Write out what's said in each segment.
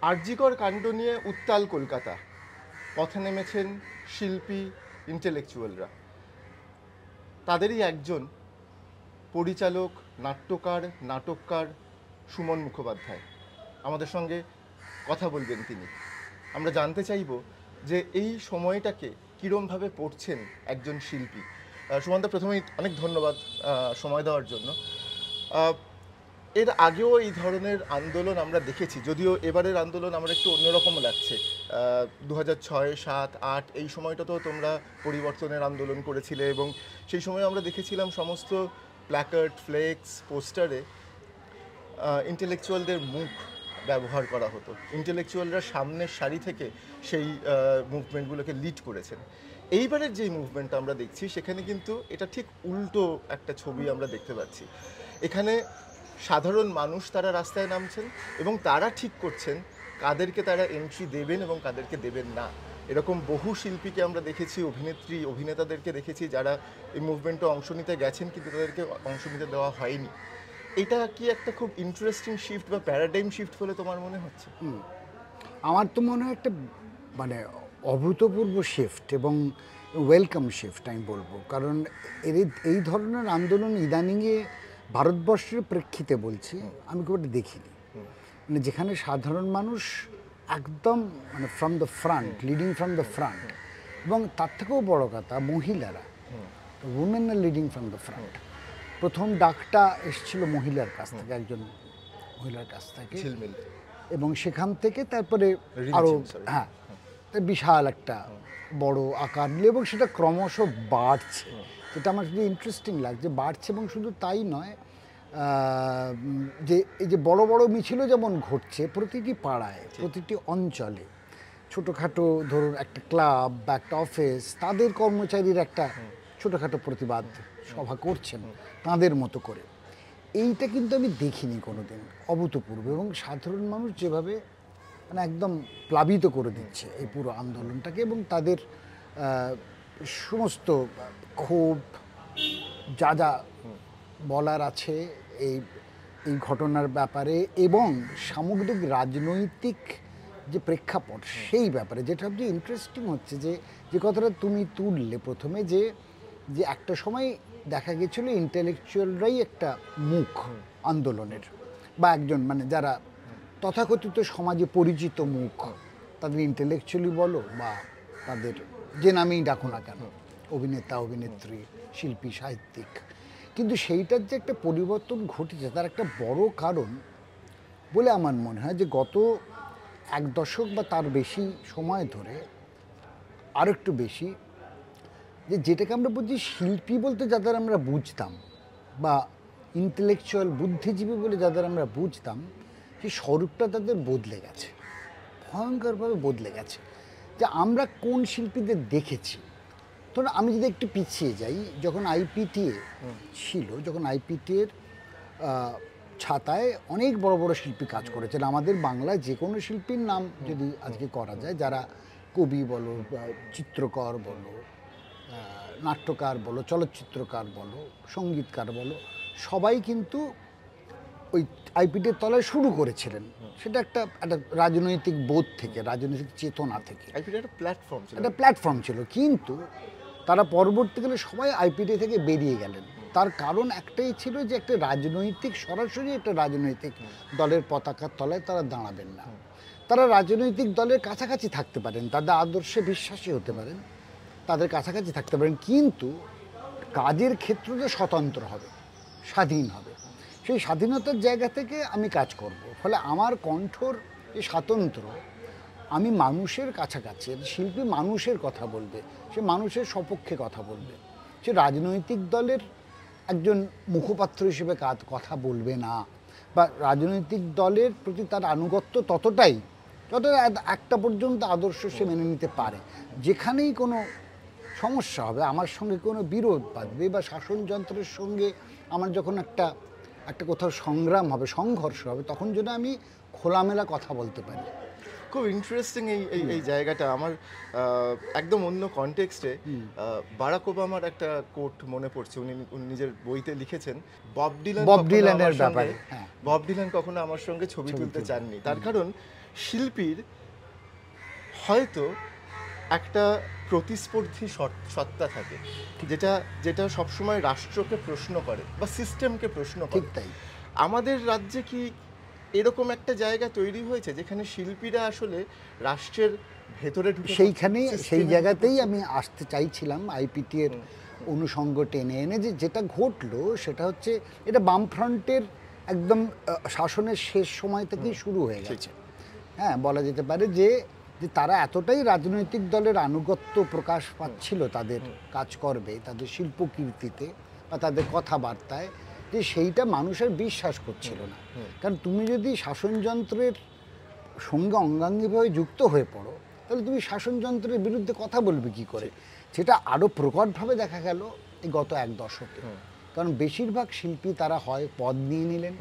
আরজিকর কাণ্ড নিয়ে উত্তাল কলকাতা, পথে নেমেছেন শিল্পী, ইন্টেলেকচুয়ালরা। তাদেরই একজন পরিচালক, নাট্যকার, নাটককার সুমন মুখোপাধ্যায় আমাদের সঙ্গে কথা বলবেন তিনি। আমরা জানতে চাইব যে এই সময়টাকে কীরমভাবে পড়ছেন একজন শিল্পী। সুমনদা, প্রথমেই অনেক ধন্যবাদ সময় দেওয়ার জন্য। এর আগেও এই ধরনের আন্দোলন আমরা দেখেছি, যদিও এবারের আন্দোলন আমার একটু অন্যরকম লাগছে। 2006, 7, 8 এই সময়টাতেও তোমরা পরিবর্তনের আন্দোলন করেছিলে এবং সেই সময় আমরা দেখেছিলাম সমস্ত প্ল্যাকার্ড, ফ্লেক্স, পোস্টারে ইন্টেলেকচুয়ালদের মুখ ব্যবহার করা হতো। ইন্টেলেকচুয়ালরা সামনের সারি থেকে সেই মুভমেন্টগুলোকে লিড করেছেন। এইবারের যেই মুভমেন্টটা আমরা দেখছি সেখানে কিন্তু এটা ঠিক উল্টো একটা ছবি আমরা দেখতে পাচ্ছি। এখানে সাধারণ মানুষ তারা রাস্তায় নামছেন এবং তারা ঠিক করছেন কাদেরকে তারা এন্ট্রি দেবেন এবং কাদেরকে দেবেন না। এরকম বহু শিল্পীকে আমরা দেখেছি, অভিনেত্রী, অভিনেতাদেরকে দেখেছি যারা এই মুভমেন্টে অংশ নিতে গেছেন কিন্তু তাদেরকে অংশ নিতে দেওয়া হয়নি। এটা কি একটা খুব ইন্টারেস্টিং শিফট বা প্যারাডাইম শিফট বলে তোমার মনে হচ্ছে? আমার তো মনে হয় একটা মানে অভূতপূর্ব শিফট এবং ওয়েলকাম শিফট আমি বলবো। কারণ এই ধরনের আন্দোলন ইদানিংয়ে ভারতবর্ষের প্রেক্ষিতে বলছি আমি খুব একটা দেখিনি। মানে যেখানে সাধারণ মানুষ একদম মানে from the front, leading from the front, এবং তার থেকেও বড় কথা মহিলারা, women R leading from the front. প্রথম ডাকটা এসেছিল মহিলার কাছ থেকে, একজন মহিলার কাছ থেকে, এবং সেখান থেকে তারপরে আরও বিশাল একটা বড় আকার নিল এবং সেটা ক্রমশ বাড়ছে। যেটা আমার শুধু ইন্টারেস্টিং লাগছে, বাড়ছে। এবং শুধু তাই নয়, যে এই যে বড় বড় মিছিলও যেমন ঘটছে প্রতিটি পাড়ায়, প্রতিটি অঞ্চলে, ছোটোখাটো ধরুন একটা ক্লাব বা একটা অফিস, তাদের কর্মচারীর একটা ছোটোখাটো প্রতিবাদ সভা করছেন তাদের মতো করে। এইটা কিন্তু আমি দেখিনি কোনোদিন, অভূতপূর্ব। এবং সাধারণ মানুষ যেভাবে মানে একদম প্লাবিত করে দিচ্ছে এই পুরো আন্দোলনটাকে, এবং তাদের সমস্ত ক্ষোভ যা যা বলার আছে এই এই ঘটনার ব্যাপারে এবং সামগ্রিক রাজনৈতিক যে প্রেক্ষাপট সেই ব্যাপারে। যেটা সবচেয়ে ইন্টারেস্টিং হচ্ছে যে কথাটা তুমি তুললে প্রথমে, যে একটা সময় দেখা গেছিলো ইন্টেলেকচুয়ালরাই একটা মুখ আন্দোলনের, বা একজন মানে যারা তথাকথিত সমাজে পরিচিত মুখ, তাদের ইন্টেলেকচুয়ালি বলো বা তাদের যে নামেই ডাকো না কেন, অভিনেতা, অভিনেত্রী, শিল্পী, সাহিত্যিক। কিন্তু সেইটার যে একটা পরিবর্তন ঘটেছে তার একটা বড় কারণ বলে আমার মনে হয় যে গত এক দশক বা তার বেশি সময় ধরে, আর একটু বেশি, যেটাকে আমরা বলছি শিল্পী বলতে যাদের আমরা বুঝতাম, বা ইন্টেলেকচুয়াল বুদ্ধিজীবী বলে যাদের আমরা বুঝতাম, সেই স্বরূপটা তাদের বদলে গেছে, ভয়ঙ্করভাবে বদলে গেছে। যে আমরা কোন শিল্পীদের দেখেছি, ধরুন আমি যদি একটু পিছিয়ে যাই, যখন আইপিটিএ ছিল, যখন আইপিটিএর ছাতায় অনেক বড় বড় শিল্পী কাজ করেছেন। আমাদের বাংলায় যে কোনো শিল্পীর নাম যদি আজকে করা যায়, যারা কবি বলো, চিত্রকর বলো, নাট্যকার বলো, চলচ্চিত্রকার বলো, সঙ্গীতকার বলো, সবাই কিন্তু ওই আইপিটির তলায় শুরু করেছিলেন। সেটা একটা রাজনৈতিক বোধ থেকে, রাজনৈতিক চেতনা থেকে একটা প্ল্যাটফর্ম ছিল। কিন্তু তারা পরবর্তীকালে সবাই আইপিটি থেকে বেরিয়ে গেলেন। তার কারণ একটাই ছিল যে একটা রাজনৈতিক, সরাসরি একটা রাজনৈতিক দলের পতাকার তলায় তারা দাঁড়াবেন না। তারা রাজনৈতিক দলের কাছাকাছি থাকতে পারেন, তাদের আদর্শে বিশ্বাসী হতে পারেন, তাদের কাছাকাছি থাকতে পারেন, কিন্তু কাজের ক্ষেত্রটা স্বতন্ত্র হবে, স্বাধীন হবে। সেই স্বাধীনতার জায়গা থেকে আমি কাজ করব। ফলে আমার কণ্ঠর যে স্বাতন্ত্র, আমি মানুষের কাছাকাছি, শিল্পী মানুষের কথা বলবে, সে মানুষের সপক্ষে কথা বলবে, সে রাজনৈতিক দলের একজন মুখপাত্র হিসেবে কথা বলবে না, বা রাজনৈতিক দলের প্রতি তার আনুগত্য ততটাই যতটা একটা পর্যন্ত আদর্শ সে মেনে নিতে পারে। যেখানেই কোনো সমস্যা হবে, আমার সঙ্গে কোনো বিরোধ বাঁধবে, বা শাসনযন্ত্রের সঙ্গে আমার যখন একটা কোথাও সংগ্রাম হবে, সংঘর্ষ হবে, তখন যেন আমি খোলামেলা কথা বলতে পারি। খুব ইন্টারেস্টিং এই জায়গাটা। আমার একদম অন্য কনটেক্সটে বারাক ওবামার একটা কোট মনে পড়ছে। উনি নিজের বইতে লিখেছেন, বব ডিলানের ব্যাপারে, বব ডিলান কখনো আমার সঙ্গে ছবি তুলতে চাননি। তার কারণ শিল্পীর হয়তো একটা প্রতিস্পর্ধী সত্তা থাকে, যেটা যেটা সবসময় রাষ্ট্রকে প্রশ্ন করে বা সিস্টেমকে প্রশ্ন করে। ঠিক তাই। আমাদের রাজ্যে কি এরকম একটা জায়গা তৈরি হয়েছে যেখানে শিল্পীরা আসলে রাষ্ট্রের ভেতরে ঢুকে সেইখানেই system-এ সেই ঢুকে জায়গাতেই পড়ছে? আমি আসতে চাইছিলাম, আইপিটি এর অনুষঙ্গ টেনে এনে যেটা ঘটলো সেটা হচ্ছে এটা বামফ্রন্টের একদম শাসনের শেষ সময় থেকেই শুরু হয়ে গেছে। হ্যাঁ, বলা যেতে পারে যে যে তারা এতটাই রাজনৈতিক দলের আনুগত্য প্রকাশ পাচ্ছিল তাদের কাজকর্মে, তাদের শিল্পকীর্তিতে বা তাদের কথাবার্তায়, যে সেইটা মানুষের বিশ্বাস করছিল না। কারণ তুমি যদি শাসনযন্ত্রের সঙ্গে অঙ্গাঙ্গিভাবে যুক্ত হয়ে পড়ো, তাহলে তুমি শাসনযন্ত্রের বিরুদ্ধে কথা বলবে কি করে? সেটা আরও প্রকটভাবে দেখা গেল এই গত এক দশকে। কারণ বেশিরভাগ শিল্পী তারা হয় পদ নিয়ে নিলেন,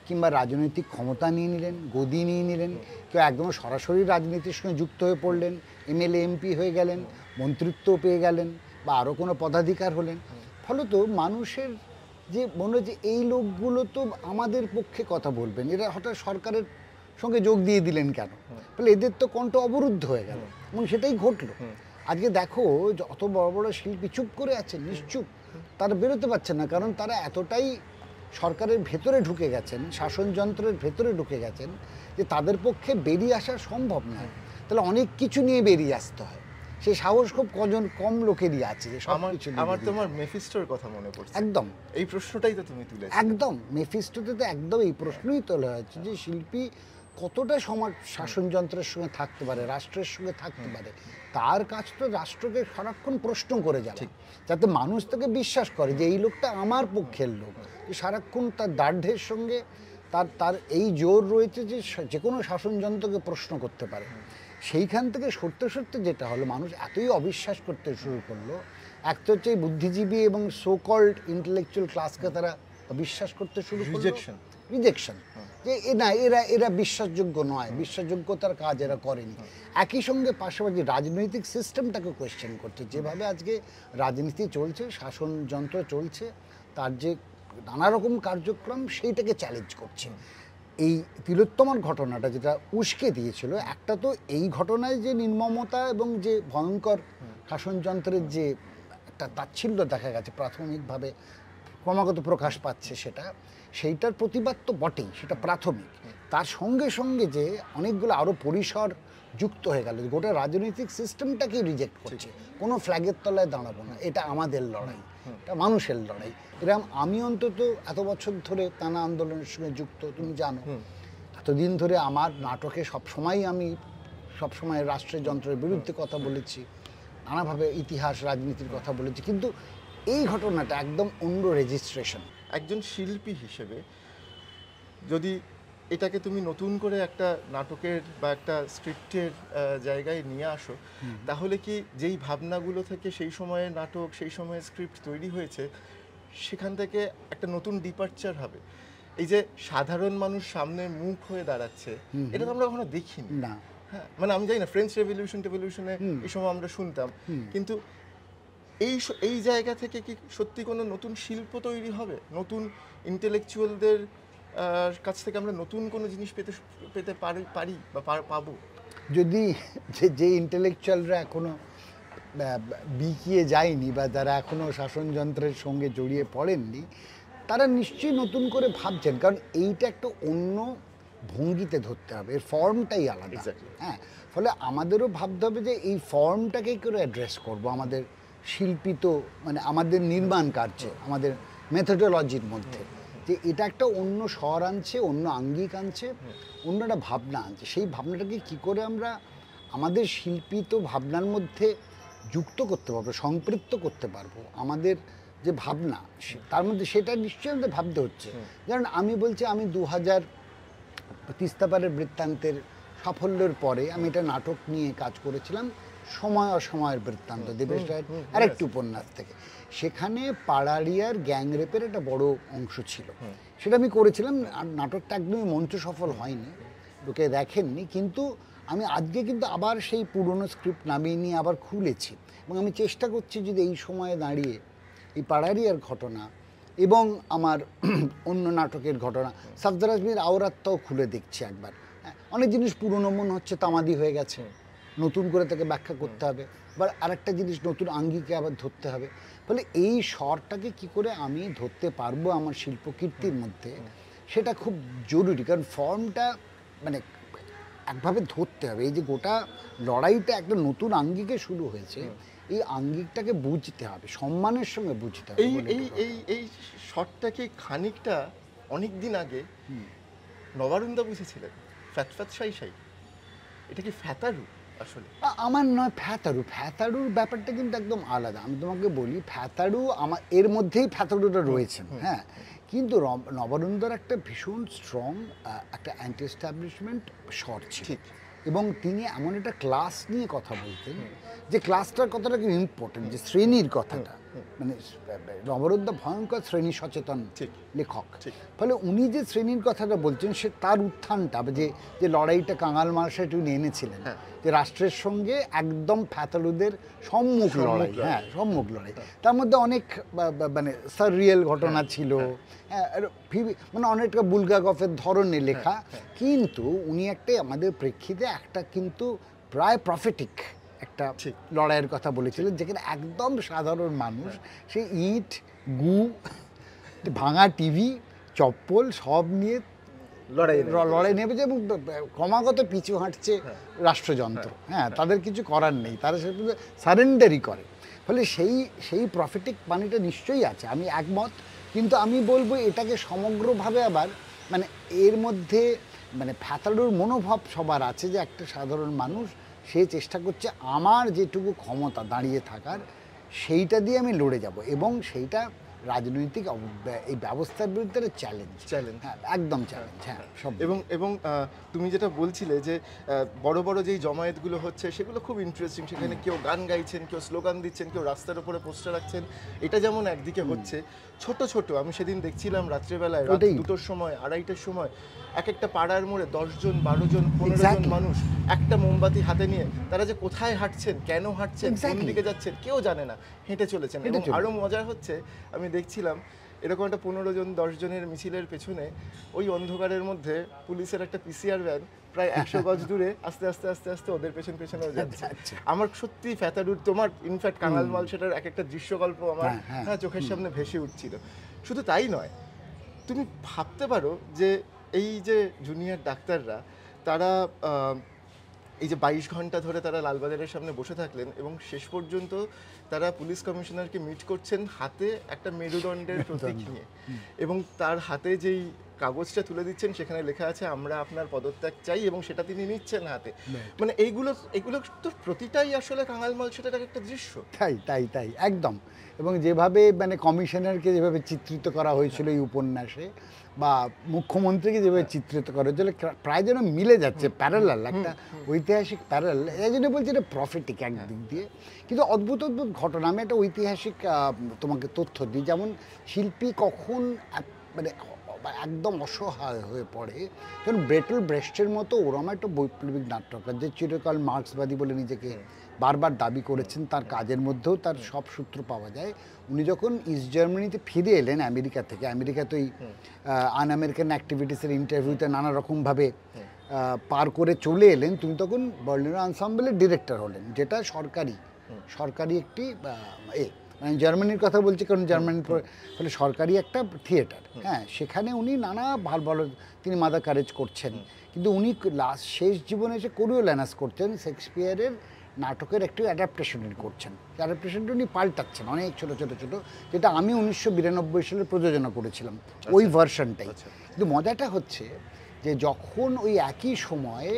কিংবা রাজনৈতিক ক্ষমতা নিয়ে নিলেন, গদি নিয়ে নিলেন, কেউ একদম সরাসরি রাজনীতির সঙ্গে যুক্ত হয়ে পড়লেন, এমএলএ এমপি হয়ে গেলেন, মন্ত্রিত্ব পেয়ে গেলেন, বা আরও কোনো পদাধিকার হলেন। ফলত মানুষের যে মনে হয় যে এই লোকগুলো তো আমাদের পক্ষে কথা বলবেন, এরা হঠাৎ সরকারের সঙ্গে যোগ দিয়ে দিলেন কেন? ফলে এদের তো কণ্ঠ অবরুদ্ধ হয়ে গেল, এবং সেটাই ঘটলো। আজকে দেখো যত বড় বড় শিল্পী চুপ করে আছেন, নিশ্চুপ, তারা বেরোতে পারছেন না, কারণ তারা এতটাই সরকারের ভেতরে ঢুকে গেছেন, শাসনযন্ত্রের ভেতরে ঢুকে গেছেন, যে তাদের পক্ষে বেরিয়ে আসা সম্ভব নয়। তাহলে অনেক কিছু নিয়ে বেরিয়ে আসতে হয়। সেই সাহস খুব কম লোকেরই আছে যে সব কিছু নিয়ে আমার বেরিয়ে তোমার মেফিস্টোর কথা মনে পড়ছে। একদম এই প্রশ্নটাই তো তুমি তুলেছো। একদম মেফিস্টোতে তো একদম এই প্রশ্নই তোলা হয়েছে যে শিল্পী কতটা সমাজ শাসনযন্ত্রের সঙ্গে থাকতে পারে, রাষ্ট্রের সঙ্গে থাকতে পারে। তার কাজ তো রাষ্ট্রকে সারাক্ষণ প্রশ্ন করে যাওয়া, যাতে মানুষ তাকে বিশ্বাস করে যে এই লোকটা আমার পক্ষের লোক। যে সারাক্ষণ তার দার্ঢ্যের সঙ্গে তার এই জোর রয়েছে যে যে কোনো শাসনযন্ত্রকে প্রশ্ন করতে পারে। সেইখান থেকে সরতে সরতে যেটা হলো, মানুষ এতই অবিশ্বাস করতে শুরু করলো। এক তো হচ্ছে এই বুদ্ধিজীবী এবং সো কল্ড ইন্টেলেকচুয়াল ক্লাসকে তারা বিশ্বাস করতে শুরু করলো, রিজেকশন, যে এরা বিশ্বাসযোগ্য নয়, বিশ্বাসযোগ্যতার কাজ এরা করেনি। একই সঙ্গে পাশাপাশি রাজনৈতিক সিস্টেমটাকে কোয়েশ্চেন করছে, যেভাবে আজকে রাজনীতি চলছে, শাসনযন্ত্র চলছে, তার যে নানা রকম কার্যক্রম, সেইটাকে চ্যালেঞ্জ করছে। এই তিলোত্তমার ঘটনাটা যেটা উস্কে দিয়েছিল, একটা তো এই ঘটনায় যে নির্মমতা এবং যে ভয়ঙ্কর শাসনযন্ত্রের যে একটা তাচ্ছিল্য দেখা গেছে প্রাথমিকভাবে, ক্রমাগত প্রকাশ পাচ্ছে, সেইটার প্রতিবাদ তো বটেই, সেটা প্রাথমিক। তার সঙ্গে সঙ্গে যে অনেকগুলো আরও পরিসর যুক্ত হয়ে গেল, গোটা রাজনৈতিক সিস্টেমটাকেই রিজেক্ট করছে। কোনো ফ্ল্যাগের তলায় দাঁড়াবো না, এটা আমাদের লড়াই, এটা মানুষের লড়াই। এরকম আমি অন্তত এত বছর ধরে টানা আন্দোলনের সঙ্গে যুক্ত, তুমি জানো, এতদিন ধরে আমার নাটকে আমি সবসময় রাষ্ট্রের যন্ত্রের বিরুদ্ধে কথা বলেছি, নানাভাবে ইতিহাস রাজনীতির কথা বলেছি, কিন্তু এই ঘটনাটা একদম অন্য রেজিস্ট্রেশন। একজন শিল্পী হিসেবে যদি এটাকে তুমি নতুন করে একটা নাটকের বা একটা স্ক্রিপ্টের জায়গায় নিয়ে আসো, তাহলে কি যেই ভাবনাগুলো থেকে সেই সময়ে নাটক, সেই সময়ে স্ক্রিপ্ট তৈরি হয়েছে, সেখান থেকে একটা নতুন ডিপার্চার হবে? এই যে সাধারণ মানুষ সামনে মুখ হয়ে দাঁড়াচ্ছে, এটা তো আমরা কখনো দেখিনি না। হ্যাঁ, মানে আমি জানি না, ফ্রেঞ্চ রেভলিউশনে এই সময় আমরা শুনতাম, কিন্তু এই জায়গা থেকে কি সত্যি কোনো নতুন শিল্প তৈরি হবে? নতুন ইন্টেলেকচুয়ালদের কাছ থেকে আমরা নতুন কোনো জিনিস পেতে পারি বা পাবো? যদি যে ইন্টেলেকচুয়ালরা এখনো বিকিয়ে যায়নি বা যারা এখনো শাসনযন্ত্রের সঙ্গে জড়িয়ে পড়েননি, তারা নিশ্চয়ই নতুন করে ভাবছেন, কারণ এইটা একটা অন্য ভঙ্গিতে ধরতে হবে, এর ফর্মটাই আলাদা। হ্যাঁ, ফলে আমাদেরও ভাবতে হবে যে এই ফর্মটাকে করে অ্যাড্রেস করব। আমাদের শিল্পী তো মানে আমাদের নির্মাণ কার্যে, আমাদের মেথোডোলজির মধ্যে, যে এটা একটা অন্য স্বর আনছে, অন্য আঙ্গিক আনছে, অন্য একটা ভাবনা আনছে। সেই ভাবনাটাকে কি করে আমরা আমাদের শিল্পী তো ভাবনার মধ্যে যুক্ত করতে পারবো, সম্পৃক্ত করতে পারবো, আমাদের যে ভাবনা তার মধ্যে, সেটা নিশ্চয়ই আমাদের ভাবতে হচ্ছে। যেমন আমি বলছি, আমি 2000 তিস্তাপারের বৃত্তান্তের সাফল্যের পরে আমি এটা নাটক নিয়ে কাজ করেছিলাম, সময় অসময়ের বৃত্তান্ত, দেবেশ রায়ের আরেকটি উপন্যাস থেকে। সেখানে পাড়ারিয়ার গ্যাংরেপের একটা বড় অংশ ছিল, সেটা আমি করেছিলাম। আর নাটকটা একদমই মঞ্চ সফল হয়নি, লোকে দেখেননি, কিন্তু আমি আজকে কিন্তু আবার সেই পুরনো স্ক্রিপ্ট নামিয়ে নিয়ে আবার খুলেছি, এবং আমি চেষ্টা করছি যদি এই সময়ে দাঁড়িয়ে এই পাড়ারিয়ার ঘটনা এবং আমার অন্য নাটকের ঘটনা, সাফদার আজমির আওরাতটাও খুলে দেখছি একবার। অনেক জিনিস পুরনো মন হচ্ছে তামাদি হয়ে গেছে, নতুন করে তাকে ব্যাখ্যা করতে হবে, বা আরেকটা জিনিস নতুন আঙ্গিকে আবার ধরতে হবে। ফলে এই স্বরটাকে কি করে আমি ধরতে পারবো আমার শিল্পকীর্তির মধ্যে, সেটা খুব জরুরি। কারণ ফর্মটা মানে একভাবে ধরতে হবে। এই যে গোটা লড়াইটা একটা নতুন আঙ্গিকে শুরু হয়েছে, এই আঙ্গিকটাকে বুঝতে হবে, সম্মানের সঙ্গে বুঝতে হবে। এই এই এই এই শটটাকে খানিকটা অনেক দিন আগে নবারুণদা বুঝেছিলেন, ফ্যাত ফ্যাত সাই সাই। এটা কি ফ্যাতারু আসলে? আমার নয়, ফ্যাতারু, ফ্যাতারুর ব্যাপারটা কিন্তু একদম আলাদা। আমি তোমাকে বলি, ফ্যাতারু আমার এর মধ্যেই ফ্যাতারুটা রয়েছেন, হ্যাঁ। কিন্তু নবারুণদার একটা ভীষণ স্ট্রং একটা অ্যান্টি এস্টাবলিশমেন্ট স্বর ছিল, এবং তিনি এমন একটা ক্লাস নিয়ে কথা বলতেন, যে ক্লাসটার কথাটা খুব ইম্পর্টেন্ট, যে শ্রেণীর কথাটা। মানে নবারুণদা ভয়ঙ্কর শ্রেণী সচেতন লেখক, ফলে উনি যে শ্রেণীর কথাটা বলছেন, সে তার উত্থানটা, যে লড়াইটা কাঙাল মার্শাল উনি এনেছিলেন, যে রাষ্ট্রের সঙ্গে একদম ফ্যাতালুদের সম্মুখ লড়াই, হ্যাঁ সম্মুখ লড়াই। তার মধ্যে অনেক মানে সাররিয়াল ঘটনা ছিল, মানে অনেকটা বুলগাকফের ধরনের লেখা, কিন্তু উনি একটা আমাদের প্রেক্ষিতে একটা কিন্তু প্রায় প্রফেটিক একটা লড়াইয়ের কথা বলেছিলেন, যেখানে একদম সাধারণ মানুষ সে ইট, গু, ভাঙা টিভি, চপ্পল সব নিয়ে লড়াই নেমেছে, এবং ক্রমাগত পিছু হাঁটছে রাষ্ট্রযন্ত্র। হ্যাঁ, তাদের কিছু করার নেই, তারা সেটা সারেন্ডারই করে। ফলে সেই প্রফিটিক বাণীটা নিশ্চয়ই আছে, আমি একমত। কিন্তু আমি বলবো এটাকে সমগ্রভাবে আবার মানে এর মধ্যে মানে ফ্যাতালুর মনোভাব সবার আছে, যে একটা সাধারণ মানুষ সে চেষ্টা করছে আমার যেটুকু ক্ষমতা দাঁড়িয়ে থাকার, সেইটা দিয়ে আমি লড়ে যাব, এবং সেইটা রাজনৈতিক এই ব্যবস্থার বিরুদ্ধে চ্যালেঞ্জ, হ্যাঁ একদম চ্যালেঞ্জ, হ্যাঁ সব। এবং তুমি যেটা বলছিলে যে বড় বড় যেই জমায়েতগুলো হচ্ছে সেগুলো খুব ইন্টারেস্টিং, সেখানে কেউ গান গাইছেন, কেউ স্লোগান দিচ্ছেন, কেউ রাস্তার উপরে পোস্টার রাখছেন, এটা যেমন একদিকে হচ্ছে। ছোট ছোট আমি সেদিন দেখছিলাম রাত্রেবেলায়, রাত 2টোর সময়, 2:30টার সময়, এক একটা পাড়ার মোড়ে 10 জন, 12 জন, 15 জন মানুষ একটা মোমবাতি হাতে নিয়ে, তারা যে কোথায় হাঁটছেন, কেন হাঁটছেন, কোন দিকে যাচ্ছেন কেউ জানে না, হেঁটে চলেছেন। এবং আরো মজার হচ্ছে, আমি দেখছিলাম এরকম একটা 15 জন 10 জনের মিছিলের পেছনে ওই অন্ধকারের মধ্যে পুলিশের একটা পিসিআর ভ্যান প্রায় 100 গজ দূরে আস্তে আস্তে আস্তে আস্তে ওদের পেছনেও যাচ্ছে। আমার সত্যি ফ্যাতারুর, তোমার ইনফ্যাক্ট কাঙাল মাল, সেটার এক একটা দৃশ্যকল্প আমার চোখের সামনে ভেসে উঠছিল। শুধু তাই নয়, তুমি ভাবতে পারো যে এই যে জুনিয়র ডাক্তাররা, তারা এই যে 22 ঘন্টা ধরে তারা লালবাজারের সামনে বসে থাকলেন, এবং শেষ পর্যন্ত তারা পুলিশ কমিশনারকে মিট করছেন হাতে একটা মেরুদণ্ডের প্রতীক নিয়ে, এবং তার হাতে যেই কাগজটা তুলে দিচ্ছেন সেখানে লেখা আছে আমরা আপনার পদত্যাগ চাই, এবং সেটা তিনি নিচ্ছেন হাতে। মানে এইগুলো তো প্রতিটাই আসলে কাঙাল মাল সেটার একটা দৃশ্য। তাই একদম। এবং যেভাবে মানে কমিশনারকে যেভাবে চিত্রিত করা হয়েছিল এই উপন্যাসে, বা মুখ্যমন্ত্রীকে যেভাবে চিত্রিত করা হয়েছিল, প্রায় যেন মিলে যাচ্ছে, প্যারালাল, একটা ঐতিহাসিক প্যারালাল। এই জন্য বলছি এটা প্রফিটিক একদিক দিয়ে। কিন্তু অদ্ভুত অদ্ভুত ঘটনা, আমি একটা ঐতিহাসিক তোমাকে তথ্য দিই। যেমন শিল্পী কখন মানে একদম অসহায় হয়ে পড়ে, যেমন ব্রেটল ব্রেস্টের মতো ওরম একটা বৈপ্লবিক নাট্যকার, যে চিরকাল মার্ক্সবাদী বলে নিজেকে বারবার দাবি করেছেন, তার কাজের মধ্যেও তার সব সূত্র পাওয়া যায়। উনি যখন ইস্ট জার্মানিতে ফিরে এলেন আমেরিকা থেকে, আমেরিকাতে ওই আন আমেরিকান অ্যাক্টিভিটিসের ইন্টারভিউতে নানা রকমভাবে পার করে চলে এলেন, তুমি তখন বার্লিনার আনসাম্বলের ডিরেক্টর হলেন, যেটা সরকারি একটি মানে জার্মানির কথা বলছি, কারণ জার্মানির ফলে সরকারি একটা থিয়েটার, হ্যাঁ। সেখানে উনি নানা ভালো তিনি মাদার কারেজ করছেন, কিন্তু উনি শেষ জীবনে এসে কোরিওলানাস করছেন, শেক্সপিয়ারের নাটকের একটি অ্যাডাপ্টেশন করছেন। অ্যাডাপ্টেশনটা উনি পাল্টাচ্ছেন অনেক ছোটো, যেটা আমি 1992 সালে প্রযোজনা করেছিলাম, ওই ভার্সনটাই। কিন্তু মজাটা হচ্ছে যে যখন ওই একই সময়ে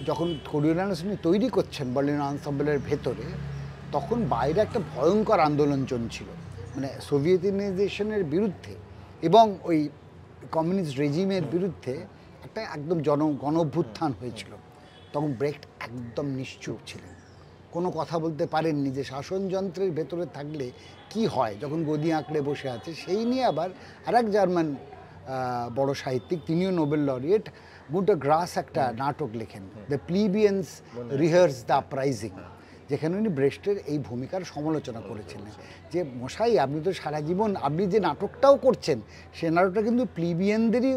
যখন কোরিওলানাস উনি তৈরি করছেন বার্লিনার আনসাম্বলের ভেতরে, তখন বাইরে একটা ভয়ঙ্কর আন্দোলন চলছিল, মানে সোভিয়েতিনাইজেশনের বিরুদ্ধে এবং ওই কমিউনিস্ট রেজিমের বিরুদ্ধে একটা একদম গণ অভ্যুত্থান হয়েছিল। তখন ব্রেখট একদম নিশ্চুপ ছিলেন, কোনো কথা বলতে পারেননি যে শাসনযন্ত্রের ভেতরে থাকলে কি হয়, যখন গদি আঁকড়ে বসে আছে। সেই নিয়ে আবার আরেক জার্মান বড় সাহিত্যিক, তিনিও নোবেল লরিয়েট, গুন্টার গ্রাস একটা নাটক লেখেন, দ্য প্লিবিয়ান্স রিহার্স দ্য আপরাইজিং, যেখানে উনি ব্রেস্টের এই ভূমিকার সমালোচনা করেছিলেন, যে মশাই আপনি তো সারা জীবন আপনি যে নাটকটাও করছেন, সে নাটকটা কিন্তু প্লিবিয়ানদেরই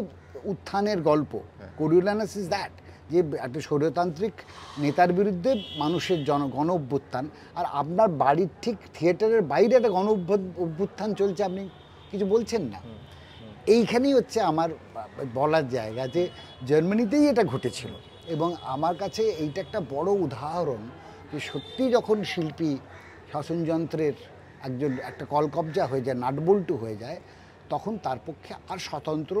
উত্থানের গল্প, কোরিওলানাস ইজ দ্যাট, যে একটা স্বৈরতান্ত্রিক নেতার বিরুদ্ধে মানুষের গণ অভ্যুত্থান, আর আপনার বাড়ির ঠিক থিয়েটারের বাইরে একটা অভ্যুত্থান চলছে, আপনি কিছু বলছেন না। এইখানেই হচ্ছে আমার বলার জায়গা যে জার্মানিতেই এটা ঘটেছিল, এবং আমার কাছে এইটা একটা বড় উদাহরণ যে সত্যি যখন শিল্পী শাসনযন্ত্রের একটা কলকবজা হয়ে যায়, নাটবল্টু হয়ে যায়, তখন তার পক্ষে আর স্বতন্ত্র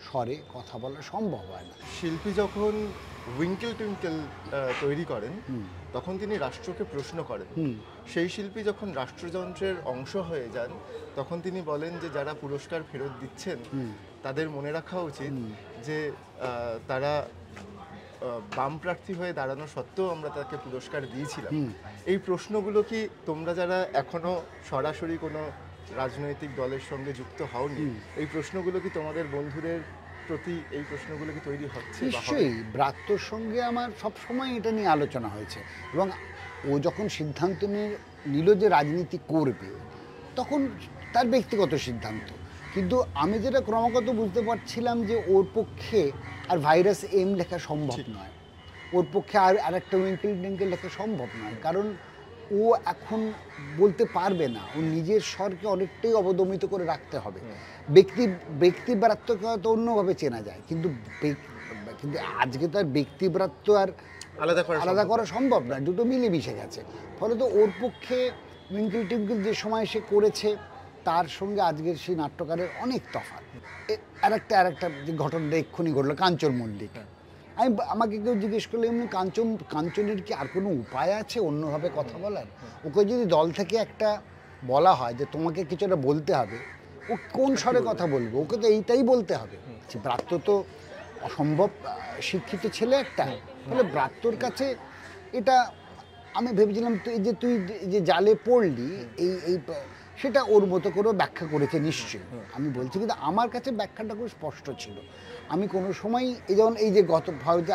স্বরে কথা বলা সম্ভব হয় না। শিল্পী যখন উইঙ্কেল টুইঙ্কেল তৈরি করেন তখন তিনি রাষ্ট্রকে প্রশ্ন করেন। সেই শিল্পী যখন রাষ্ট্রযন্ত্রের অংশ হয়ে যান তখন তিনি বলেন যে যারা পুরস্কার ফেরত দিচ্ছেন তাদের মনে রাখা উচিত যে তারা বাম প্রার্থী হয়ে দাঁড়ানো সত্ত্বেও আমরা তাকে পুরস্কার দিয়েছিলাম। এই প্রশ্নগুলো কি তোমরা যারা এখনো সরাসরি কোনো রাজনৈতিক দলের সঙ্গে যুক্ত হওনি, এই প্রশ্নগুলো কি তোমাদের বন্ধুদের প্রতি এই প্রশ্নগুলো কি তৈরি হচ্ছে? নিশ্চয়ই, ব্রাত্যর সঙ্গে আমার সবসময় এটা নিয়ে আলোচনা হয়েছে, এবং ও যখন সিদ্ধান্ত নিল যে রাজনীতি করবে তখন তার ব্যক্তিগত সিদ্ধান্ত, কিন্তু আমি যেটা ক্রমাগত বুঝতে পারছিলাম যে ওর পক্ষে আর ভাইরাস এম লেখা সম্ভব নয়, ওর পক্ষে আর একটা উইঙ্কেল টিঙ্কেল লেখা সম্ভব নয়, কারণ ও এখন বলতে পারবে না, ও নিজের স্বরকে অনেকটাই অবদমিত করে রাখতে হবে। ব্যক্তিব্রাত্যকে হয়তো অন্যভাবে চেনা যায়, কিন্তু আজকে তো আর ব্যক্তিব্রাত্য আর আলাদা করা সম্ভব না, দুটো মিলেমিশে গেছে। ফলে তো ওর পক্ষে উইঙ্কেল টিঙ্কেল যে সময় সে করেছে তার সঙ্গে আজকের সেই নাট্যকারের অনেক তফাৎ। আরেকটা যে ঘটনাটা এক্ষুনি ঘটলো, কাঞ্চন মল্লিক, আমাকে কেউ জিজ্ঞেস করলে এমনি কাঞ্চনের কি আর কোনো উপায় আছে অন্যভাবে কথা বলার? ওকে যদি দল থেকে একটা বলা হয় যে তোমাকে কিছুটা বলতে হবে, ও কোন স্বরে কথা বলবে? ওকে তো এইটাই বলতে হবে। ব্রাত্য তো অসম্ভব শিক্ষিত ছেলে একটা, ফলে ব্রাত্যর কাছে এটা আমি ভেবেছিলাম তুই যে জালে পড়লি এই সেটা ওর মতো করে ব্যাখ্যা করেছে নিশ্চয়ই, আমি বলছি, কিন্তু আমার কাছে ব্যাখ্যাটা খুব স্পষ্ট ছিল। আমি কোনো সময় যেমন এই যে গত ভাবে যে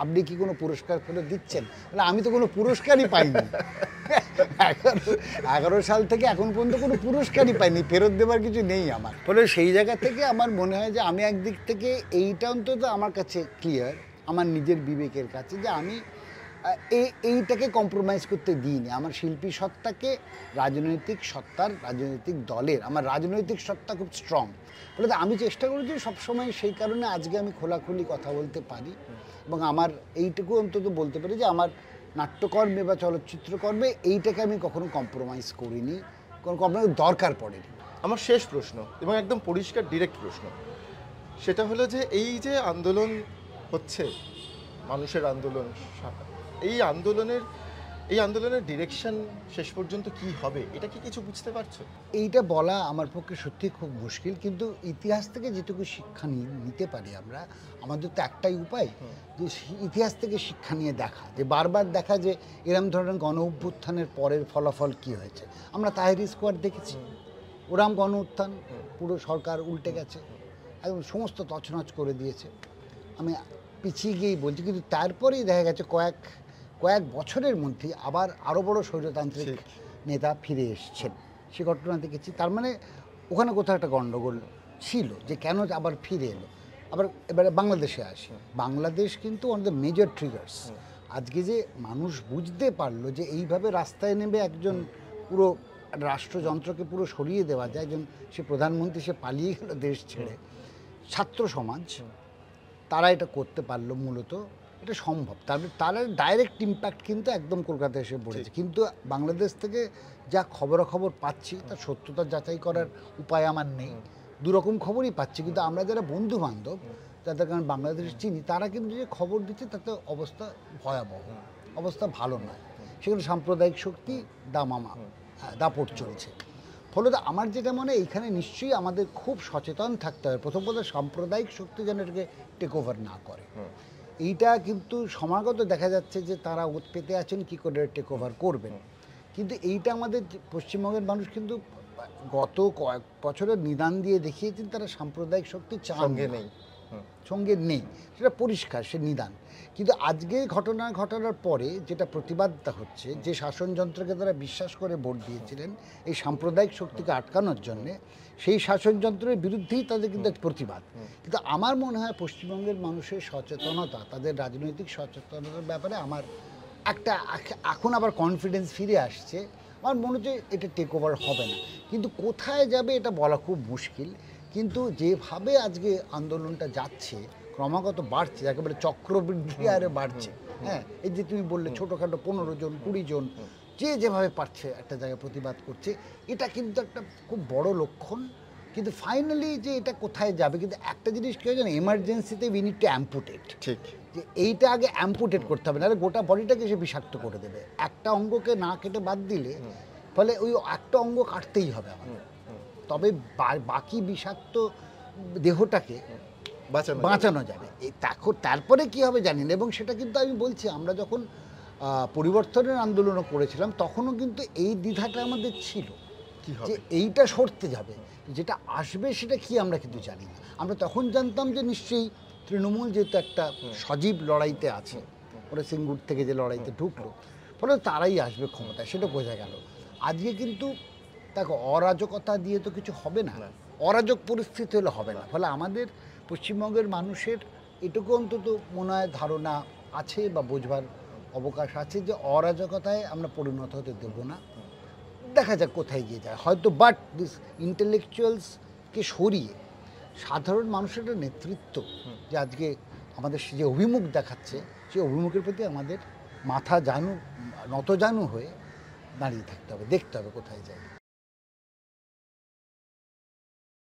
আপনি কি কোনো পুরস্কার ফেরত দিচ্ছেন, তাহলে আমি তো কোনো পুরস্কারই পাইনি 11 সাল থেকে এখন পর্যন্ত কোনো পুরস্কারই পাইনি, ফেরত দেওয়ার কিছু নেই আমার। ফলে সেই জায়গা থেকে আমার মনে হয় যে আমি একদিক থেকে এইটা অন্তত আমার কাছে ক্লিয়ার, আমার নিজের বিবেকের কাছে, যে আমি এইটাকে কম্প্রোমাইজ করতে দিইনি। আমার শিল্পী সত্তাকে রাজনৈতিক দলের আমার রাজনৈতিক সত্তা খুব স্ট্রং, বলে আমি চেষ্টা করেছি সবসময়, সেই কারণে আজকে আমি খোলাখুলি কথা বলতে পারি, এবং আমার এইটুকু অন্তত বলতে পারি যে আমার নাট্যকর্মে বা চলচ্চিত্রকর্মে এইটাকে আমি কখনো কম্প্রোমাইজ করিনি, কোনো কম্প্রোমাইজ দরকার পড়েনি। আমার শেষ প্রশ্ন, এবং একদম পরিষ্কার ডিরেক্ট প্রশ্ন, সেটা হলো যে এই যে আন্দোলন হচ্ছে, মানুষের আন্দোলন, এই আন্দোলনের ডিরেকশন শেষ পর্যন্ত কি হবে, এটা কি কিছু বুঝতে পারছো? এইটা বলা আমার পক্ষে সত্যি খুব মুশকিল, কিন্তু ইতিহাস থেকে যেটুকু শিক্ষা নিতে পারি আমরা, আমাদের তো একটাই উপায় যে ইতিহাস থেকে শিক্ষা নিয়ে দেখা, যে বারবার দেখা যে এরম ধরনের গণ অভ্যুত্থানের পরের ফলাফল কি হয়েছে। আমরা তাহেরি স্কোয়াড দেখেছি, ওরাম গণ উত্থান, পুরো সরকার উল্টে গেছে, একদম সমস্ত তছনছ করে দিয়েছে। আমি পিছিয়ে গিয়েই বলছি, কিন্তু তারপরেই দেখা গেছে কয়েক বছরের মধ্যে আবার আরও বড় স্বৈরতান্ত্রিক নেতা ফিরে এসছেন, সে ঘটনা দেখেছি। তার মানে ওখানে কোথাও একটা গণ্ডগোল ছিল যে কেন আবার ফিরে এলো। আবার এবারে বাংলাদেশে আসে, বাংলাদেশ কিন্তু one of the major triggers. আজকে যে মানুষ বুঝতে পারলো যে এইভাবে রাস্তায় নেমে একজন পুরো রাষ্ট্রযন্ত্রকে পুরো সরিয়ে দেওয়া যায়, একজন সে প্রধানমন্ত্রী সে পালিয়ে গেল দেশ ছেড়ে, ছাত্র সমাজ তারা এটা করতে পারলো, মূলত এটা সম্ভব। তার ডাইরেক্ট ইম্প্যাক্ট কিন্তু একদম কলকাতায় এসে পড়েছে, কিন্তু বাংলাদেশ থেকে যা খবরাখবর পাচ্ছি তার সত্যতা যাচাই করার উপায় আমার নেই, দুরকম খবরই পাচ্ছি। কিন্তু আমরা যারা বন্ধু বান্ধব যাদের কারণ বাংলাদেশ চিনি, তারা কিন্তু যে খবর দিচ্ছে তাতে অবস্থা ভয়াবহ, অবস্থা ভালো নয়। সেখানে সাম্প্রদায়িক শক্তি দাপট চলছে। ফলে আমার যেটা মনে হয় এইখানে নিশ্চয়ই আমাদের খুব সচেতন থাকতে হবে। প্রথম কথা, সাম্প্রদায়িক শক্তি যেন এটাকে টেক ওভার না করে। এইটা কিন্তু সমাগত দেখা যাচ্ছে যে তারা ওত পেতে আছেন কি করে টেক ওভার করবেন, কিন্তু এইটা আমাদের পশ্চিমবঙ্গের মানুষ কিন্তু গত কয়েক বছরের নিদান দিয়ে দেখিয়েছেন তারা সাম্প্রদায়িক শক্তি সঙ্গে নেই, সেটা পরিষ্কার, সে নিদান। কিন্তু আজকে ঘটনার পরে যেটা প্রতিবাদটা হচ্ছে, যে শাসনযন্ত্রকে তারা বিশ্বাস করে ভোট দিয়েছিলেন এই সাম্প্রদায়িক শক্তিকে আটকানোর জন্যে, সেই শাসনযন্ত্রের বিরুদ্ধেই তাদের কিন্তু একটা প্রতিবাদ। কিন্তু আমার মনে হয় পশ্চিমবঙ্গের মানুষের সচেতনতা, তাদের রাজনৈতিক সচেতনতার ব্যাপারে আমার একটা এখন আবার কনফিডেন্স ফিরে আসছে। আমার মনে হচ্ছে এটা টেক ওভার হবে না, কিন্তু কোথায় যাবে এটা বলা খুব মুশকিল। কিন্তু যেভাবে আজকে আন্দোলনটা যাচ্ছে, ক্রমাগত বাড়ছে, একেবারে চক্রবৃদ্ধি হারে বাড়ছে। হ্যাঁ, এই যে তুমি বললে ছোটোখাটো 15 জন 20 জন যে যেভাবে পারছে একটা জায়গায় প্রতিবাদ করছে, এটা কিন্তু একটা খুব বড় লক্ষণ। কিন্তু ফাইনালি যে এটা কোথায় যাবে, কিন্তু একটা জিনিস কেউ জানে, এমার্জেন্সিতে উই নিড টু অ্যাম্পুটেট। ঠিক। যে এইটা আগে অ্যাম্পুটেট করতে হবে, নাহলে গোটা বডিটাকে সে বিষাক্ত করে দেবে। একটা অঙ্গকে না কেটে বাদ দিলে ফলে ওই একটা অঙ্গ কাটতেই হবে আমাদের, তবে বাকি বিষাক্ত দেহটাকে বাঁচানো যাবে। এই তারপরে কি হবে জানি না। এবং সেটা কিন্তু আমি বলছি, আমরা যখন পরিবর্তনের আন্দোলনও করেছিলাম তখনও কিন্তু এই দ্বিধাটা আমাদের ছিল যে এইটা সরতে যাবে, যেটা আসবে সেটা কি আমরা কিন্তু জানি না। আমরা তখন জানতাম যে নিশ্চয়ই তৃণমূল যেহেতু একটা সজীব লড়াইতে আছে, ওরা সিঙ্গুর থেকে যে লড়াইতে ঢুকলো, ফলে তারাই আসবে ক্ষমতায়, সেটা বোঝা গেল। আজকে কিন্তু দেখো, অরাজকতা দিয়ে তো কিছু হবে না, অরাজক পরিস্থিতি হলে হবে না। ফলে আমাদের পশ্চিমবঙ্গের মানুষের এটুকু অন্তত মনে হয় ধারণা আছে বা বোঝবার অবকাশ আছে যে অরাজকতায় আমরা পরিণত হতে দেবো না। দেখা যাক কোথায় গিয়ে যায় হয়তো। বাট দিস ইন্টেলেকচুয়ালসকে সরিয়ে সাধারণ মানুষের একটা নেতৃত্ব যে আজকে আমাদের যে অভিমুখ দেখাচ্ছে, সেই অভিমুখের প্রতি আমাদের মাথা নত জানু হয়ে দাঁড়িয়ে থাকতে হবে, দেখতে হবে কোথায় যায়।